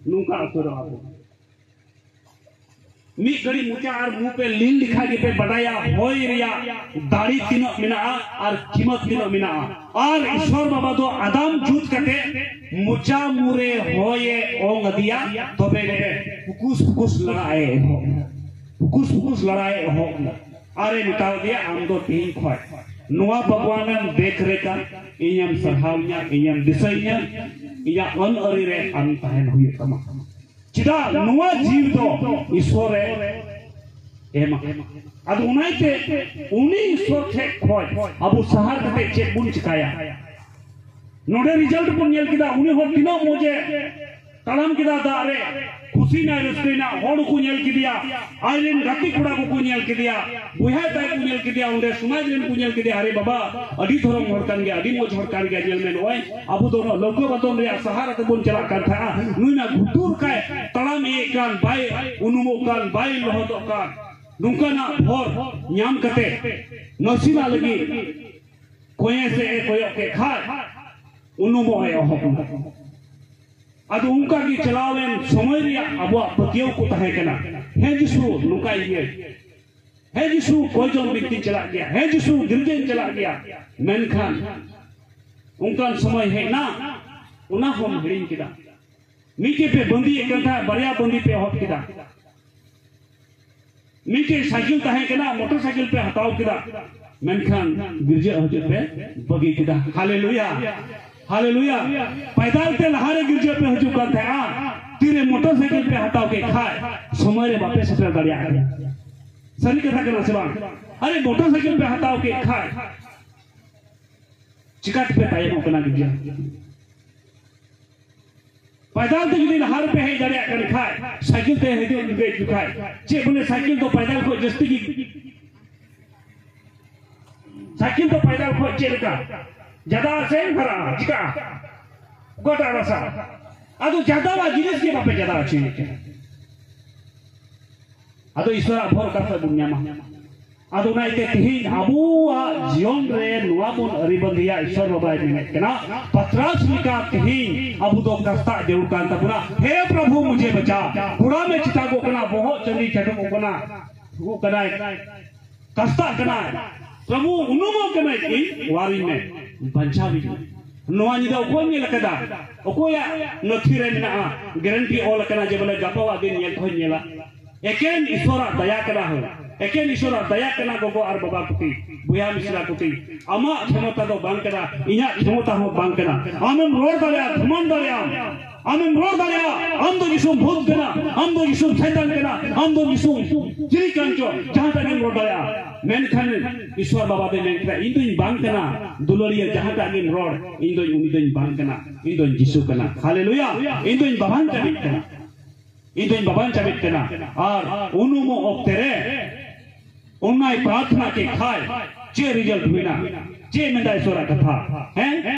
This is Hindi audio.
नुका असर आपो मी गड़ी मुचा और मुंह पे लील लिखा के पे बताया होय रिया दाढ़ी तीनों मिना और कीमत तीनों मिना और ईश्वर बाबा दो आदम जूत कटे मुचा मुरे होये ओंग दिया तो बेटे फुकुस लड़ाए फुकुस लड़ाए हो अरे निकाल दिया हम दो तीन खोय नुआ भगवान देख रेखा इयम सरहावnya इयम दिसैया इया अन अरी रे अन तहन हुई तमा चिदा नुआ जीव दो ईश्वर एमा अद उनाइते उनी ईश्वर ठे खोय अब सहार कते चेक बुन चिकाया नोडे रिजल्ट बुन नेल किदा उनी हो तिनो मोजे तलम किदा दारे खुशी ना रस्तेना होड़ को नेल किदिया आइलेन गति कुड़ा को नेल किदिया बुहा ताय को नेल किदिया उंडे समाज रेन को नेल किदिया अरे बाबा अडी धरम हड़कान गया अडी मोज हड़कान गया नेल में ओय अबु दोनो लोको बतोन रे सहारा ते बोन चला कर था नुना घुटुर काय तलम ए कान बाय उनुमो कान बाय लहतो कान नुकाना भोर न्याम कते नसीला लगी कोये से कोयो के खाय उनुमो है हो अदु उनका की चलावेन समय रिया अबो पतियों को तहे कना हे जिसु नुकाई ये हे जिसु कोई जो व्यक्ति चला गया हे जिसु गिरजन चला गया मेनखान उनका समय है ना उना हम हिड़िन किदा मीके पे बंदी एकंथा बरिया बंदी पे हट किदा मीके साइकिल तहे कना मोटरसाइकिल पे हटाओ किदा मेनखान गिरजे हजे पे बगी किदा हालेलुया हालेलुया पैदल ते लहारे गिरजे पे हजू कर था तीरे मोटरसाइकिल पे हटाओ के खाए समय रे बापे सटर दड़िया सही कथा करना सेवा अरे मोटरसाइकिल पे हटाओ के खाए चिकट पे ताये को कना गिरजे पैदल ते जदी लहार पे है दड़िया कर खाए साइकिल ते हजू गे जुखाए जे बोले साइकिल तो पैदल को जस्ती की साइकिल तो पैदल को चेलका जदा से भरा जिका गोटा रसा अदो जदा वा जिनिस के बापे जदा अछि अदो ईश्वर भर का दुनिया मा अदो नाइते तिहि अबुआ जीवन रे नुआ बन अरिबंधिया ईश्वर बाबा ने केना पत्रास लिखा तिहि अबु दो कष्टा देउ कांता पुरा हे प्रभु मुझे बचा पुरा में चिता को कना बहुत चंदी छटो कना वो कना कष्टा कना प्रभु उनुमो कना की वारी में पंचाबी नोआ निदा को ने लकदा ओकोया नथी रे ना गारंटी ओल कना जे बोले गपवा दिन नेल को नेला एकेन ईश्वरा दया करा हो एकेन ईश्वरा दया कना गोगो आर बाबा कुटी बुया मिश्रा कुटी अमा क्षमता दो बांग करा इया क्षमता हो बांग करा आमन रोड दया धमन दया आमन रोड दया हम तो जिसु भूत कना हम तो जिसु शैतान कना हम तो जिसु जिरी कांचो जहां तक रोड दया मेनखान ईश्वर बाबा दे मेनखरा इन तो बांग कना दुलरिया जहां तक रोड इन तो उनी तो बांग कना इन तो जिसु कना हालेलुया इन तो बाबान चाबित कना इन तो बाबान चाबित कना और उनुमो ओक्तेरे उन्नाई प्रार्थना के खाए जे रिजल्ट हुईना जे मेंदा ईश्वर कथा हैं